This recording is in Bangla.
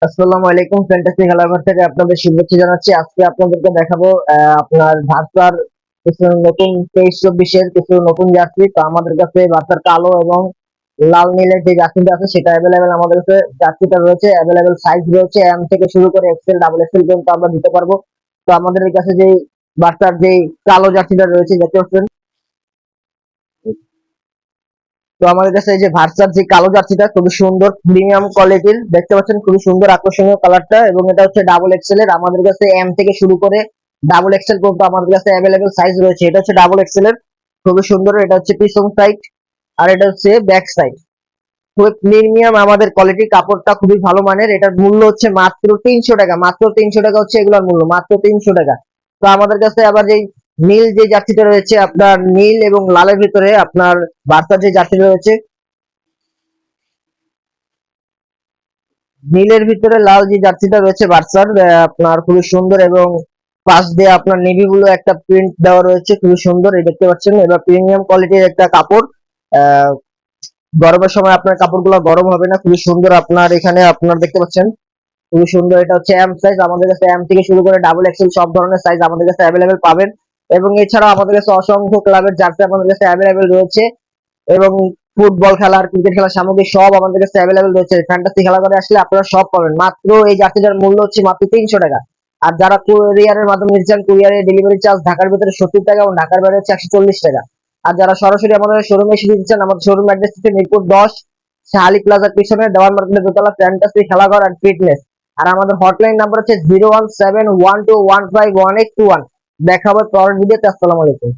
আসসালামু আলাইকুম, ফ্যান্টাসি খেলাঘর থেকে আপনাদের শুভেচ্ছা জানাচ্ছি। আজকে আপনাদেরকে দেখাবো আপনার ভার্সার কিছু নতুন 23-24 কিছু নতুন জার্সি। তো আমাদের কাছে ভার্সার কালো এবং লাল নীলের যে জার্সিটা আছে সেটা অ্যাভেলেবেল। আমাদের কাছে জার্সিটা রয়েছে অ্যাভেলেবেল, সাইজ রয়েছে এম থেকে শুরু করে এক্সেল, ডাবল এক্সেল পর্যন্ত আমরা দিতে পারবো। তো আমাদের কাছে যে ভার্সার যে কালো জার্সিটা রয়েছে দেখতে পাচ্ছেন। তো আমাদের কাছে এই যে ভার্সার যে কালো জার্সিটা খুবই সুন্দর প্রিমিয়াম কোয়ালিটির, দেখতে পাচ্ছেন খুবই সুন্দর আকর্ষণীয় কালারটা, এবং এটা হচ্ছে ডাবল এক্সেল এর। আমাদের কাছে এম থেকে শুরু করে ডাবল এক্সেল পর্যন্ত আমাদের কাছে অ্যাভেলেবেল সাইজ রয়েছে। এটা হচ্ছে ডাবল এক্সেল এর, খুবই সুন্দর। এটা হচ্ছে পিছন সাইড আর এটা হচ্ছে ব্যাক সাইড। খুবই প্রিমিয়াম আমাদের কোয়ালিটি, কাপড়টা খুবই ভালো মানের। এটার মূল্য হচ্ছে মাত্র 300 টাকা। মাত্র 300 টাকা হচ্ছে এগুলোর মূল্য, মাত্র 300 টাকা। তো আমাদের কাছে আবার যে নীল যে জার্সিটা রয়েছে, আপনার নীল এবং লালের ভিতরে আপনার বার্সার যে জার্সিটা রয়েছে, নীলের ভিতরে লাল যে জার্সিটা রয়েছে বার্সার, আপনার খুবই সুন্দর, এবং পাশ দিয়ে আপনার নেভি ব্লু একটা প্রিন্ট দেওয়া রয়েছে, খুবই সুন্দর। এই দেখতে পাচ্ছেন, এবার প্রিমিয়াম কোয়ালিটির একটা কাপড়। আহ, গরমের সময় আপনার কাপড়গুলো গরম হবে না, খুবই সুন্দর। আপনার এখানে আপনার দেখতে পাচ্ছেন খুবই সুন্দর। এটা হচ্ছে এম সাইজ। আমাদের কাছে এম থেকে শুরু করে ডাবল এক্সেল সব ধরনের সাইজ আমাদের কাছে অ্যাভেলেবেল পাবেন। এবং এছাড়াও আমাদের কাছে অসংখ্য ক্লাবের জার্সি আমাদের কাছে অ্যাভেলেবেল রয়েছে, এবং ফুটবল খেলার, ক্রিকেট খেলার সামগ্রী সব আমাদের কাছে অ্যাভেলেবেল রয়েছে। ফ্যান্টাসি খেলা করে আসলে আপনারা সব পাবেন। মাত্র এই জার্সিটার মূল্য হচ্ছে মাত্র 300 টাকা। আর যারা কুরিয়ারের মাধ্যমে নিচ্ছেন, কুরিয়ারে ডেলিভারি চার্জ ঢাকার ভিতরে 70 টাকা এবং ঢাকার বাইরে হচ্ছে 140 টাকা। আর যারা সরাসরি আমাদের শোরুমে এসে নিচ্ছেন, আমাদের শোরুম অ্যাড্রেস হচ্ছে মিরপুর 10, শাহালি প্লাজার পিছনে দেওয়ান মার্কেটের দোতলা, ফ্যান্টাসি খেলাঘর আর ফিটনেস। আর আমাদের হটলাইন নাম্বার হচ্ছে 01712151821। দেখা হবে পরের ভিডিওতে। আসসালামু আলাইকুম।